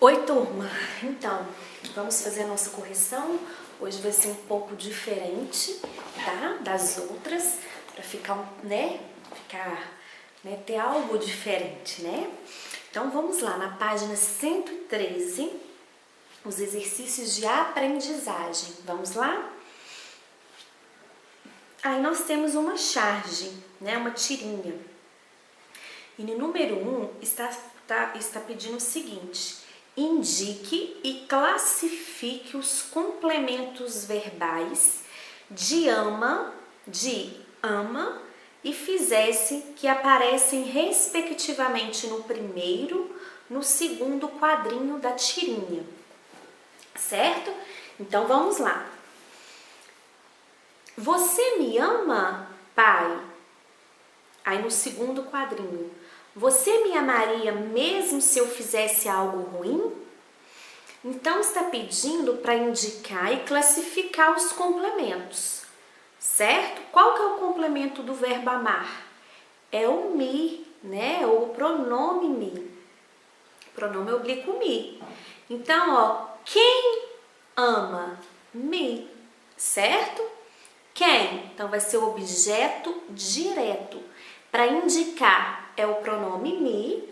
Oi, turma! Então, vamos fazer a nossa correção. Hoje vai ser um pouco diferente, tá? Das outras, para ter algo diferente, né? Então, vamos lá, na página 113, os exercícios de aprendizagem. Vamos lá? Aí nós temos uma charge, né? Uma tirinha. E no número 1 está pedindo o seguinte: indique e classifique os complementos verbais de ama e fizesse que aparecem respectivamente no primeiro, no segundo quadrinho da tirinha. Certo? Então vamos lá. Você me ama, pai? Aí no segundo quadrinho. Você me amaria mesmo se eu fizesse algo ruim? Então está pedindo para indicar e classificar os complementos, certo? Qual que é o complemento do verbo amar? É o me, né? O pronome me. Pronome oblíquo me. Então, ó, quem ama? Me, certo? Quem? Então vai ser o objeto direto. Para indicar é o pronome me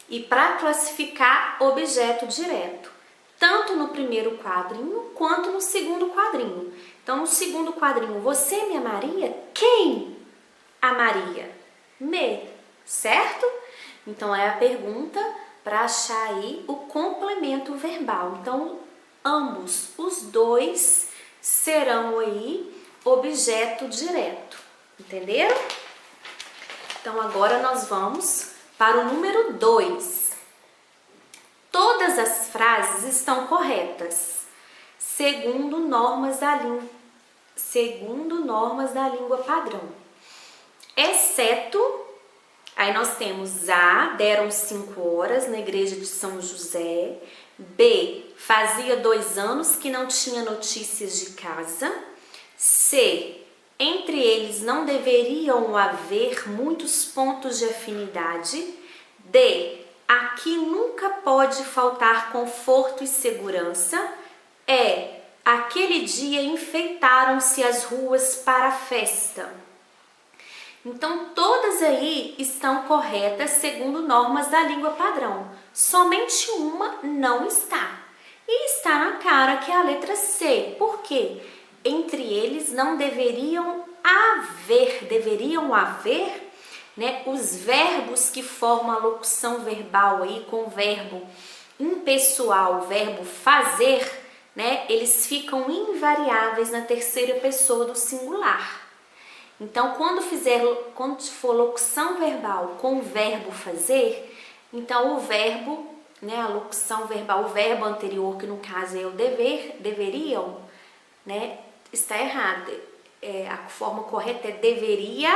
e para classificar objeto direto, tanto no primeiro quadrinho quanto no segundo quadrinho. Então no segundo quadrinho, você me amaria? Quem amaria? Me, certo? Então é a pergunta para achar aí o complemento verbal. Então ambos, os dois serão aí objeto direto, entenderam? Então, agora nós vamos para o número 2. Todas as frases estão corretas, segundo normas da língua padrão. Exceto, aí nós temos A, deram 5 horas na igreja de São José. B, fazia 2 anos que não tinha notícias de casa. C, entre eles não deveriam haver muitos pontos de afinidade. D, aqui nunca pode faltar conforto e segurança. E, aquele dia enfeitaram-se as ruas para a festa. Então, todas aí estão corretas segundo normas da língua padrão. Somente uma não está. E está na cara que é a letra C. Por quê? Entre eles não deveriam haver, né, os verbos que formam a locução verbal aí com o verbo impessoal, o verbo fazer, né, eles ficam invariáveis na terceira pessoa do singular. Então, quando for locução verbal com o verbo fazer, então o verbo, né, a locução verbal, o verbo anterior, que no caso é o deveriam, né, está errado. A forma correta é deveria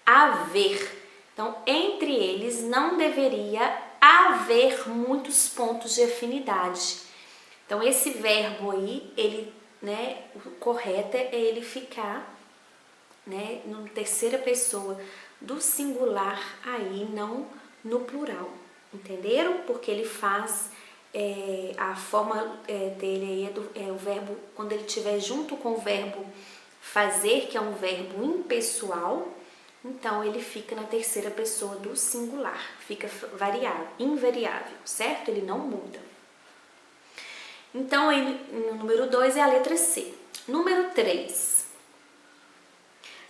haver. Então, entre eles não deveria haver muitos pontos de afinidade. Então, esse verbo aí, ele, né, o correto é ele ficar, né, na terceira pessoa do singular aí, não no plural. Entenderam? Porque ele faz a forma dele aí o verbo, quando ele estiver junto com o verbo fazer, que é um verbo impessoal, então ele fica na terceira pessoa do singular, fica invariável, certo? Ele não muda. Então, aí, no número 2 é a letra C. Número 3.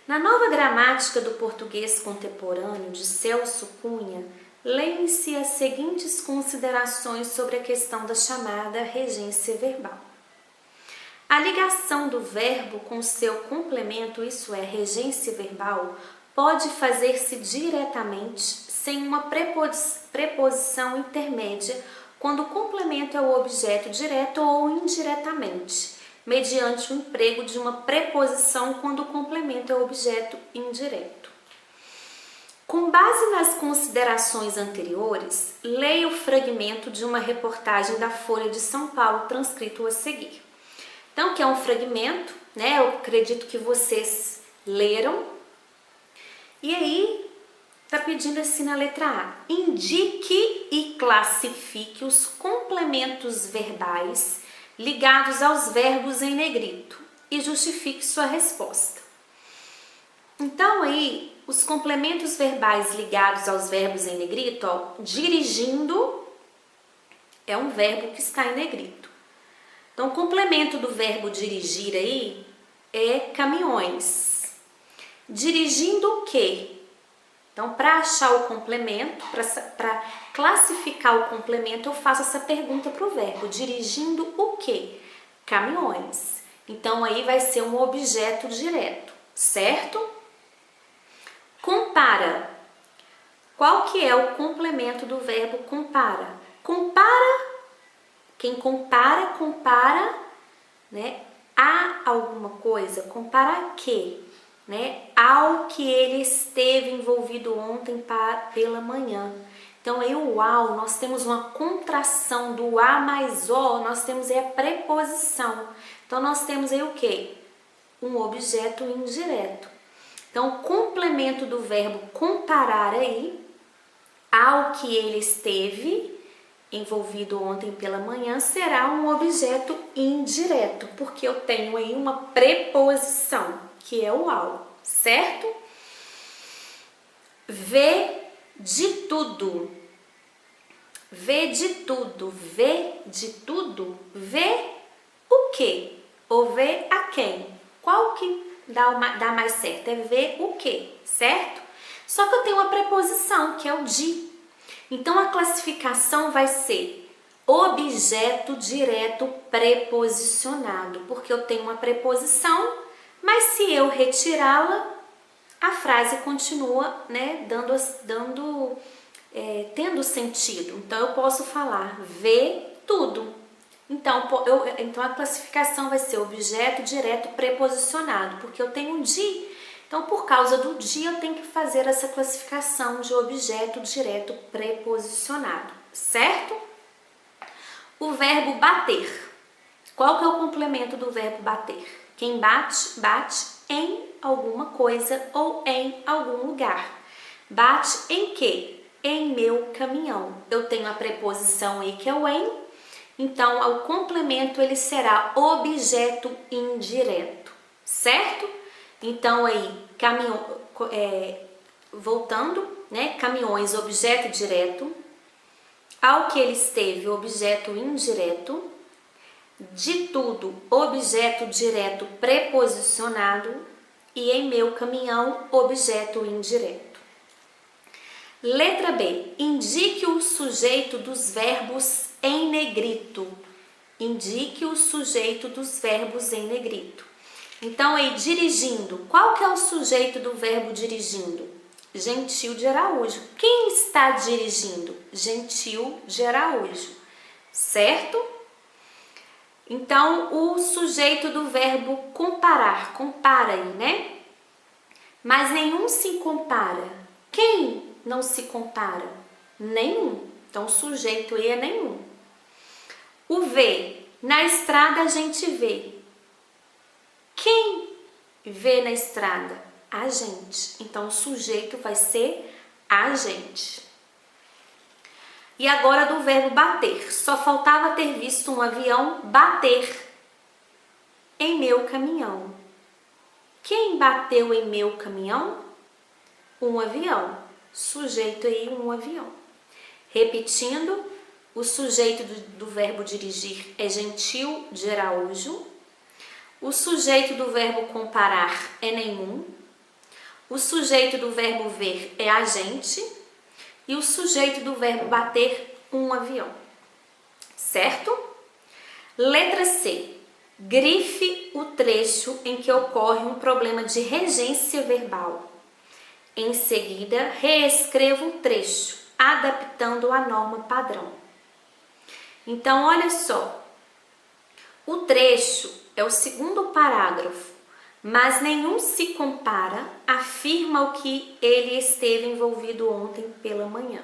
Na nova gramática do português contemporâneo de Celso Cunha, leem-se as seguintes considerações sobre a questão da chamada regência verbal. A ligação do verbo com seu complemento, isso é, regência verbal, pode fazer-se diretamente, sem uma preposição intermédia, quando o complemento é o objeto direto ou indiretamente, mediante o emprego de uma preposição quando o complemento é o objeto indireto. Com base nas considerações anteriores, leia o fragmento de uma reportagem da Folha de São Paulo transcrito a seguir. Então, que é um fragmento, né? Eu acredito que vocês leram. E aí, Tá pedindo assim na letra A. Indique e classifique os complementos verbais ligados aos verbos em negrito e justifique sua resposta. Então aí, os complementos verbais ligados aos verbos em negrito, ó, dirigindo é um verbo que está em negrito. Então, o complemento do verbo dirigir aí é caminhões. Dirigindo o quê? Então, para achar o complemento, para classificar o complemento, eu faço essa pergunta para o verbo. Dirigindo o quê? Caminhões. Então, aí vai ser um objeto direto, certo? Compara. Qual que é o complemento do verbo compara? Compara, quem compara, né, a alguma coisa. Compara a quê? Né, ao que ele esteve envolvido ontem pela manhã. Então, aí o ao, nós temos uma contração do a mais o, nós temos aí a preposição. Então, nós temos aí o quê? Um objeto indireto. Então, o complemento do verbo comparar aí, ao que ele esteve envolvido ontem pela manhã, será um objeto indireto, porque eu tenho aí uma preposição, que é o ao, certo? Vê de tudo. Vê de tudo. Vê de tudo. Vê o quê? Ou vê a quem? Qual que dá mais certo? É ver o quê, certo? Só que eu tenho uma preposição, que é o de. Então, a classificação vai ser objeto direto preposicionado, porque eu tenho uma preposição, mas se eu retirá-la, a frase continua, né, tendo sentido. Então, eu posso falar ver tudo. Então, a classificação vai ser objeto direto preposicionado, porque eu tenho de. Então, por causa do de, eu tenho que fazer essa classificação de objeto direto preposicionado, certo? O verbo bater. Qual que é o complemento do verbo bater? Quem bate, bate em alguma coisa ou em algum lugar. Bate em quê? Em meu caminhão. Eu tenho a preposição aí que é o em. Então, o complemento ele será objeto indireto, certo? Então, aí, voltando, né? Caminhões, objeto direto. Ao que ele esteve, objeto indireto. De tudo, objeto direto preposicionado. E em meu caminhão, objeto indireto. Letra B. Indique o sujeito dos verbos em negrito. Indique o sujeito dos verbos em negrito. Então, aí, dirigindo. Qual que é o sujeito do verbo dirigindo? Gentil de Araújo. Quem está dirigindo? Gentil de Araújo. Certo? Então, o sujeito do verbo comparar. Compara aí, né? Mas nenhum se compara. Quem não se compara? Nenhum. Então, o sujeito aí é nenhum. O ver. Na estrada a gente vê. Quem vê na estrada? A gente. Então, o sujeito vai ser a gente. E agora do verbo bater. Só faltava ter visto um avião bater em meu caminhão. Quem bateu em meu caminhão? Um avião. Sujeito aí, um avião. Repetindo, o sujeito do verbo dirigir é Gentil de Araújo. O sujeito do verbo comparar é nenhum. O sujeito do verbo ver é a gente. E o sujeito do verbo bater, um avião. Certo? Letra C. Grife o trecho em que ocorre um problema de regência verbal. Em seguida, reescreva o trecho, adaptando a norma padrão. Então, olha só. O trecho é o segundo parágrafo, mas nenhum se compara, afirma o que ele esteve envolvido ontem pela manhã.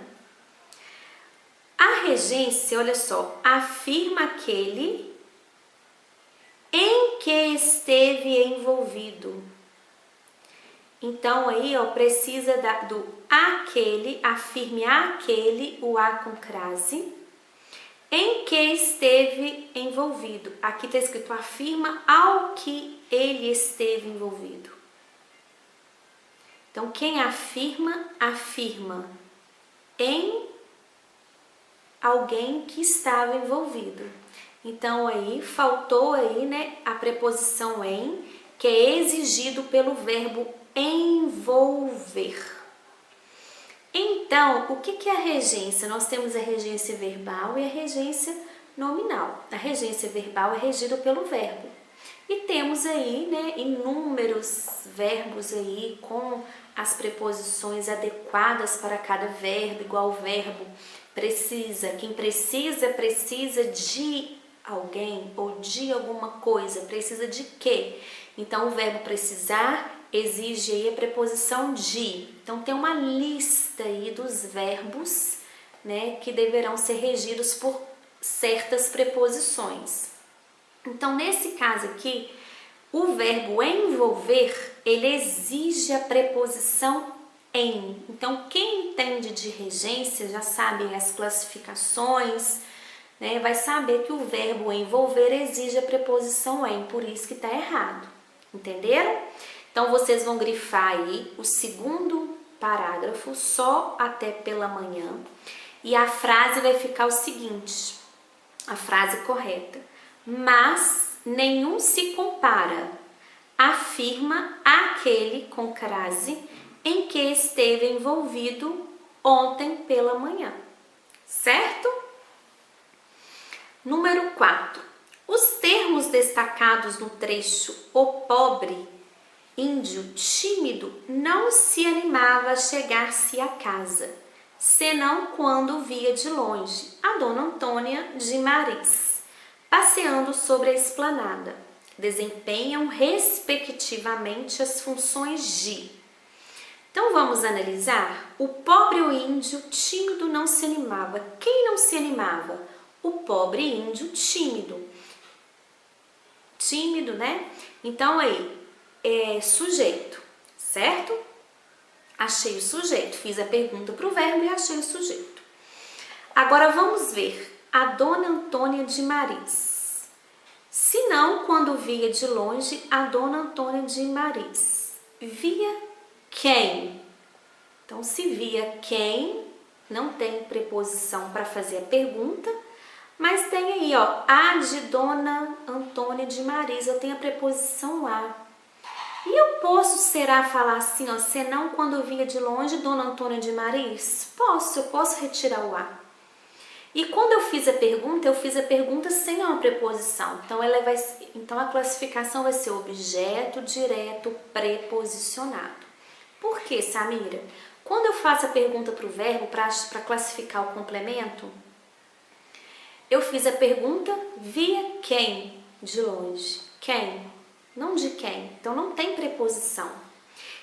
A regência, olha só, afirma aquele em que esteve envolvido. Então aí, ó, precisa do aquele, afirme aquele, o a com crase, em que esteve envolvido. Aqui está escrito afirma ao que ele esteve envolvido. Então, quem afirma, afirma em alguém que estava envolvido. Então, aí, faltou aí, né, a preposição em, que é exigido pelo verbo envolver. Então, o que é a regência? Nós temos a regência verbal e a regência nominal. A regência verbal é regida pelo verbo. E temos aí, né, inúmeros verbos aí com as preposições adequadas para cada verbo, igual o verbo precisa. Quem precisa, precisa de alguém ou de alguma coisa. Precisa de quê? Então, o verbo precisar exige aí a preposição de. Então, tem uma lista aí dos verbos, né, que deverão ser regidos por certas preposições. Então, nesse caso aqui, o verbo envolver, ele exige a preposição em. Então, quem entende de regência já sabe as classificações, né, vai saber que o verbo envolver exige a preposição em, por isso que está errado. Entenderam? Então, vocês vão grifar aí o segundo parágrafo, só até pela manhã, e a frase vai ficar o seguinte, a frase correta. Mas nenhum se compara, afirma aquele com crase em que esteve envolvido ontem pela manhã. Certo? Número 4. Os termos destacados no trecho o pobre, índio tímido, não se animava a chegar-se à casa, senão quando via de longe a dona Antônia de Maris passeando sobre a esplanada. Desempenham respectivamente as funções de. Então vamos analisar. O pobre o índio tímido não se animava. Quem não se animava? O pobre índio tímido. Tímido, né? Então aí, sujeito, certo? Achei o sujeito. Fiz a pergunta para o verbo e achei o sujeito. Agora vamos ver. A dona Antônia de Maris. Se não, quando via de longe a dona Antônia de Maris. Via quem? Então, se via quem, não tem preposição para fazer a pergunta, mas tem aí, ó, a de dona Antônia de Maris, eu tenho a preposição a. E eu posso, será, falar assim, ó, senão quando via de longe dona Antônia de Maris? Posso, eu posso retirar o a. E quando eu fiz a pergunta sem uma preposição. Então a classificação vai ser objeto direto preposicionado. Por que, Samira? Quando eu faço a pergunta para o verbo, para classificar o complemento, eu fiz a pergunta via quem de longe? Quem? Não de quem. Então não tem preposição.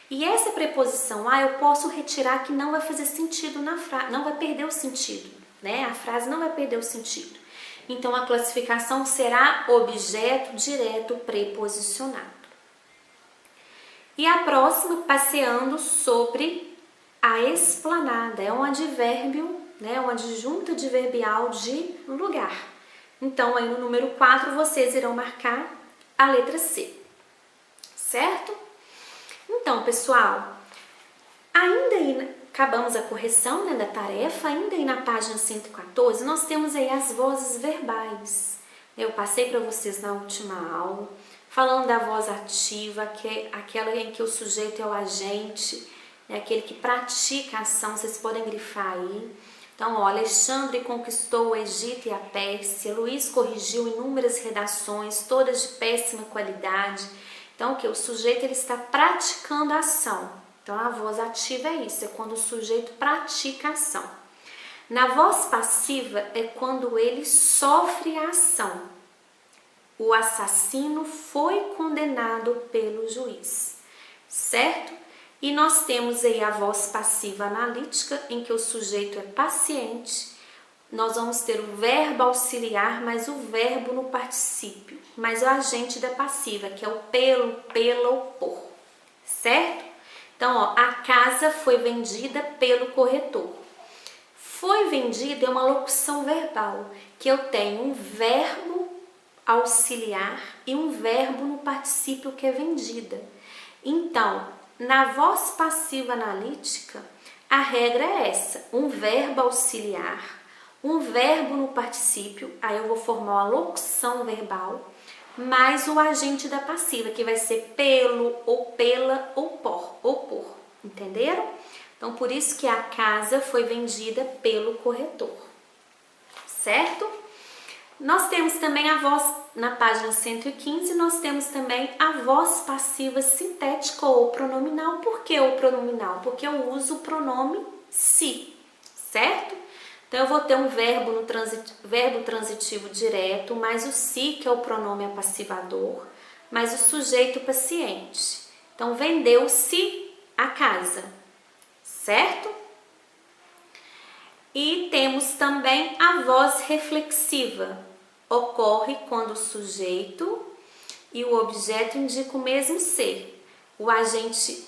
E essa preposição a eu posso retirar que não vai fazer sentido na frase, não vai perder o sentido. Né? A frase não vai perder o sentido. Então, a classificação será objeto direto preposicionado. E a próxima, passeando sobre a esplanada. É um advérbio, né? Uma adjunta adverbial de lugar. Então, aí no número 4, vocês irão marcar a letra C. Certo? Então, pessoal, ainda aí acabamos a correção, né, da tarefa, ainda aí na página 114, nós temos aí as vozes verbais. Eu passei para vocês na última aula, falando da voz ativa, que é aquela em que o sujeito é o agente, é aquele que pratica a ação, vocês podem grifar aí. Então, ó, Alexandre conquistou o Egito e a Pérsia, Luiz corrigiu inúmeras redações, todas de péssima qualidade. Então, o que? O sujeito ele está praticando a ação. Então, a voz ativa é isso, é quando o sujeito pratica a ação. Na voz passiva é quando ele sofre a ação. O assassino foi condenado pelo juiz, certo? E nós temos aí a voz passiva analítica, em que o sujeito é paciente. Nós vamos ter o verbo auxiliar, mas o verbo no particípio, mas o agente da passiva, que é o pelo, pela ou por, certo? Então, ó, a casa foi vendida pelo corretor. Foi vendida é uma locução verbal, que eu tenho um verbo auxiliar e um verbo no particípio que é vendida. Então, na voz passiva analítica, a regra é essa: um verbo auxiliar, um verbo no particípio, aí eu vou formar uma locução verbal, mais o agente da passiva, que vai ser pelo, ou pela, ou por. Entenderam? Então, por isso que a casa foi vendida pelo corretor. Certo? Nós temos também a voz, na página 115, nós temos também a voz passiva sintética ou pronominal. Por que o pronominal? Porque eu uso o pronome se, certo? Então, eu vou ter um verbo transitivo direto, mais o se, que é o pronome apassivador, mais o sujeito paciente. Então, vendeu-se a casa, certo? E temos também a voz reflexiva. Ocorre quando o sujeito e o objeto indicam o mesmo ser, o agente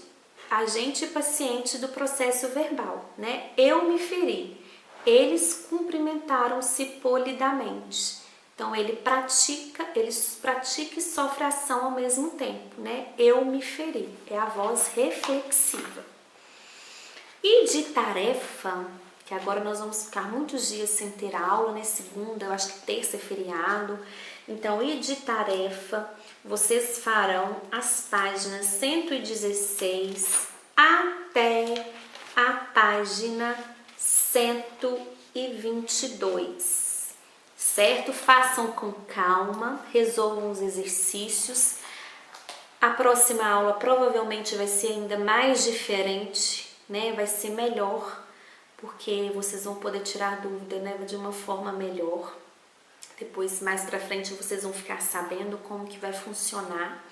paciente do processo verbal, né? Eu me feri. Eles cumprimentaram-se polidamente. Então, eles pratica e sofre ação ao mesmo tempo, né? Eu me feri. É a voz reflexiva. E de tarefa, que agora nós vamos ficar muitos dias sem ter aula, né? Segunda, eu acho que terça é feriado. Então, e de tarefa, vocês farão as páginas 116 até a página 122, certo? Façam com calma, resolvam os exercícios. A próxima aula provavelmente vai ser ainda mais diferente, né? Vai ser melhor, porque vocês vão poder tirar dúvida, né, de uma forma melhor. Depois, mais pra frente, vocês vão ficar sabendo como que vai funcionar.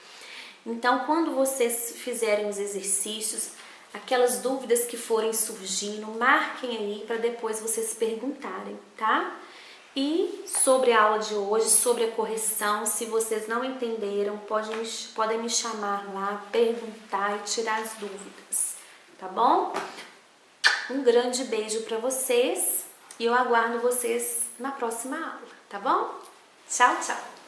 Então, quando vocês fizerem os exercícios, aquelas dúvidas que forem surgindo, marquem aí para depois vocês perguntarem, tá? E sobre a aula de hoje, sobre a correção, se vocês não entenderam, podem me chamar lá, perguntar e tirar as dúvidas, tá bom? Um grande beijo para vocês e eu aguardo vocês na próxima aula, tá bom? Tchau, tchau!